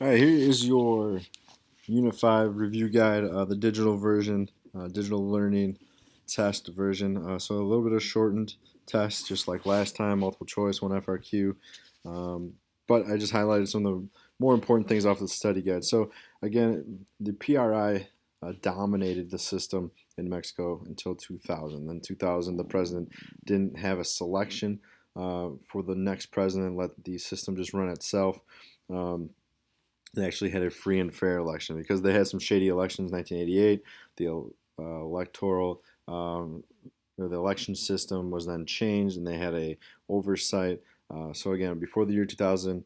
All right, here is your Unit 5 review guide, the digital version, digital learning test version. So a little bit of shortened test, just like last time, multiple choice, one FRQ. Um, but I just highlighted some of the more important things off the study guide. So again, the PRI dominated the system in Mexico until 2000. Then 2000, the president didn't have a selection for the next president, let the system just run itself. Um, they actually had a free and fair election because they had some shady elections in 1988. The electoral or the election system was then changed, and they had a oversight. So again, before the year 2000,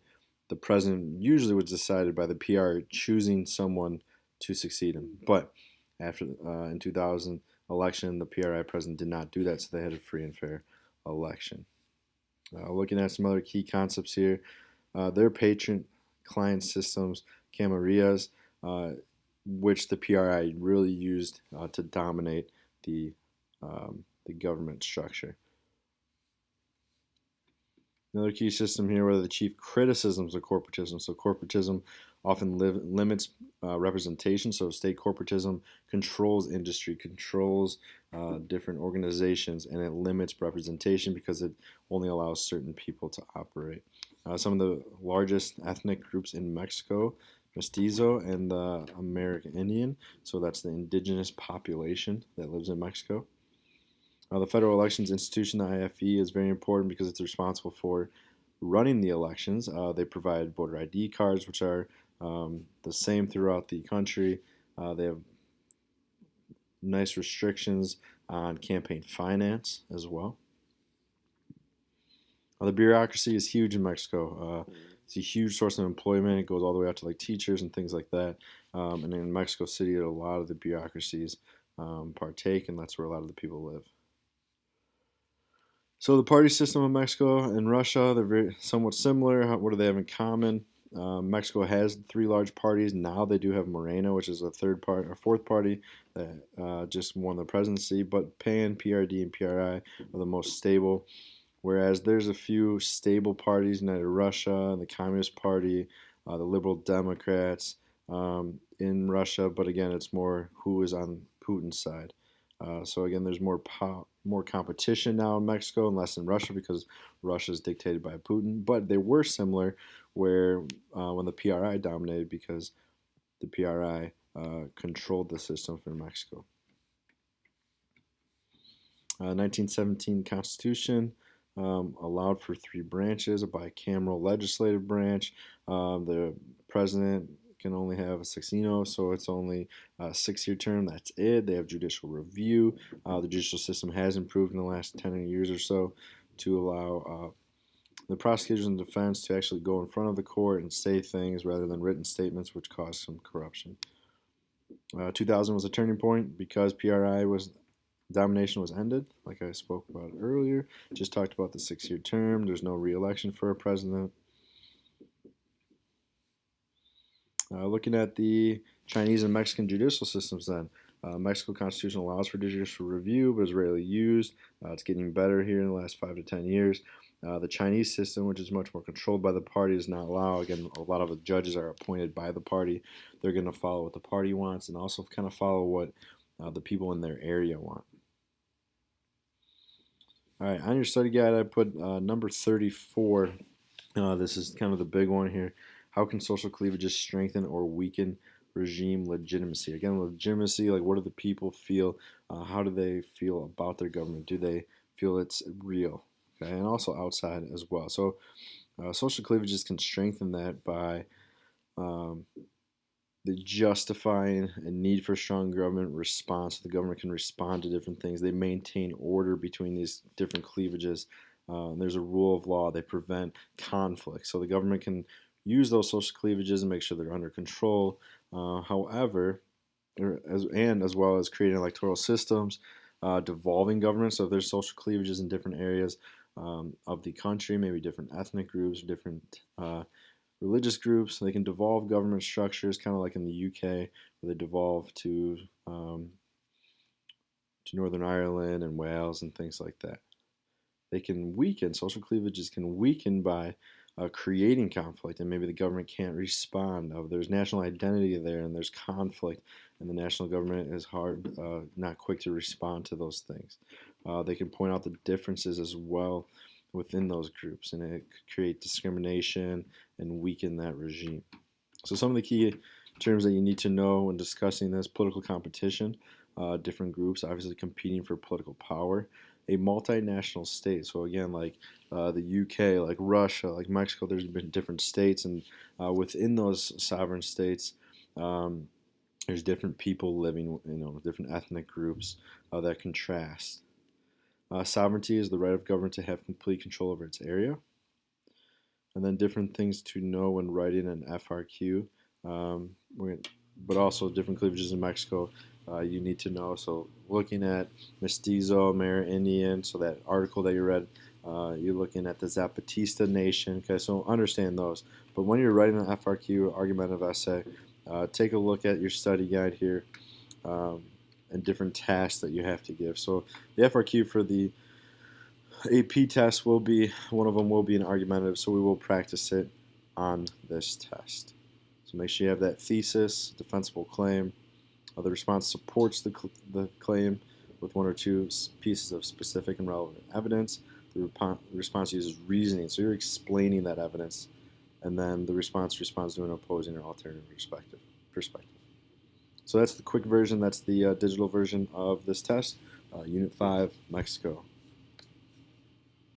the president usually was decided by the PR choosing someone to succeed him. But after in 2000 election, the PRI president did not do that, so they had a free and fair election. Looking at some other key concepts here, their patron client systems, Camarillas, uh, which the PRI really used to dominate the government structure. Another key system here were the chief criticisms of corporatism. So corporatism often limits representation. So state corporatism controls industry, controls different organizations, and it limits representation because it only allows certain people to operate. Some of the largest ethnic groups in Mexico, Mestizo and the American Indian. So that's the indigenous population that lives in Mexico. The Federal Elections Institution, the IFE, is very important because it's responsible for running the elections. They provide voter ID cards, which are the same throughout the country. They have nice restrictions on campaign finance as well. The bureaucracy is huge in Mexico. It's a huge source of employment. It goes all the way out to like teachers and things like that. And in Mexico City, a lot of the bureaucracies partake, and that's where a lot of the people live. So the party system of Mexico and Russia, they're very somewhat similar. What do they have in common? Mexico has three large parties. Now they do have Morena, which is a third part or fourth party that just won the presidency. But PAN, PRD, and PRI are the most stable. Whereas there's a few stable parties: United Russia, the Communist Party, the Liberal Democrats in Russia. But again, it's more who is on Putin's side. So again, there's more competition now in Mexico and less in Russia because Russia is dictated by Putin. But they were similar, where when the PRI dominated because the PRI controlled the system for Mexico. 1917 Constitution allowed for three branches: a bicameral legislative branch. The president can only have a sexenio, so it's only a 6-year term. That's it. They have judicial review. The judicial system has improved in the last 10 years or so to allow the prosecutors and defense to actually go in front of the court and say things rather than written statements, which caused some corruption. 2000 was a turning point because PRI was domination was ended, like I spoke about earlier. Just talked about the 6-year term. There's no re-election for a president. Looking at the Chinese and Mexican judicial systems, then Mexico Constitution allows for judicial review, but is rarely used. It's getting better here in the last 5 to 10 years. The Chinese system, which is much more controlled by the party, does not allow. Again, a lot of the judges are appointed by the party. They're going to follow what the party wants and also kind of follow what the people in their area want. All right, on your study guide, I put number 34. This is kind of the big one here. How can social cleavages strengthen or weaken regime legitimacy? Again, legitimacy, like what do the people feel? How do they feel about their government? Do they feel it's real? Okay, and also outside as well. So social cleavages can strengthen that by um, the justifying a need for strong government response. The government can respond to different things. They maintain order between these different cleavages. There's a rule of law. They prevent conflict. So the government can use those social cleavages and make sure they're under control. However, as well as creating electoral systems, devolving government. So if there's social cleavages in different areas of the country, maybe different ethnic groups, different religious groups. They can devolve government structures, kind of like in the UK, where they devolve to Northern Ireland and Wales and things like that. They can weaken, social cleavages can weaken by creating conflict, and maybe the government can't respond. There's national identity there, and there's conflict, and the national government is not quick to respond to those things. They can point out the differences as well within those groups, and it could create discrimination and weaken that regime. So some of the key terms that you need to know when discussing this: political competition, different groups obviously competing for political power, a multinational state. So again, like the UK, like Russia, like Mexico, there's been different states, and within those sovereign states, um, there's different people living, different ethnic groups that contrast. Sovereignty is the right of government to have complete control over its area. And then different things to know when writing an FRQ, um, but also different cleavages in Mexico you need to know. So looking at Mestizo, Amerindian, so that article that you read, you're looking at the Zapatista Nation. Okay, so understand those. But when you're writing an FRQ, argumentative essay, take a look at your study guide here and different tasks that you have to give. So the FRQ for the AP test will be, one of them will be an argumentative, so we will practice it on this test. So make sure you have that thesis, defensible claim. The response supports the claim with one or two pieces of specific and relevant evidence. The response uses reasoning, so you're explaining that evidence, and then the response responds to an opposing or alternative perspective. So that's the quick version, that's the digital version of this test, Unit 5, Mexico.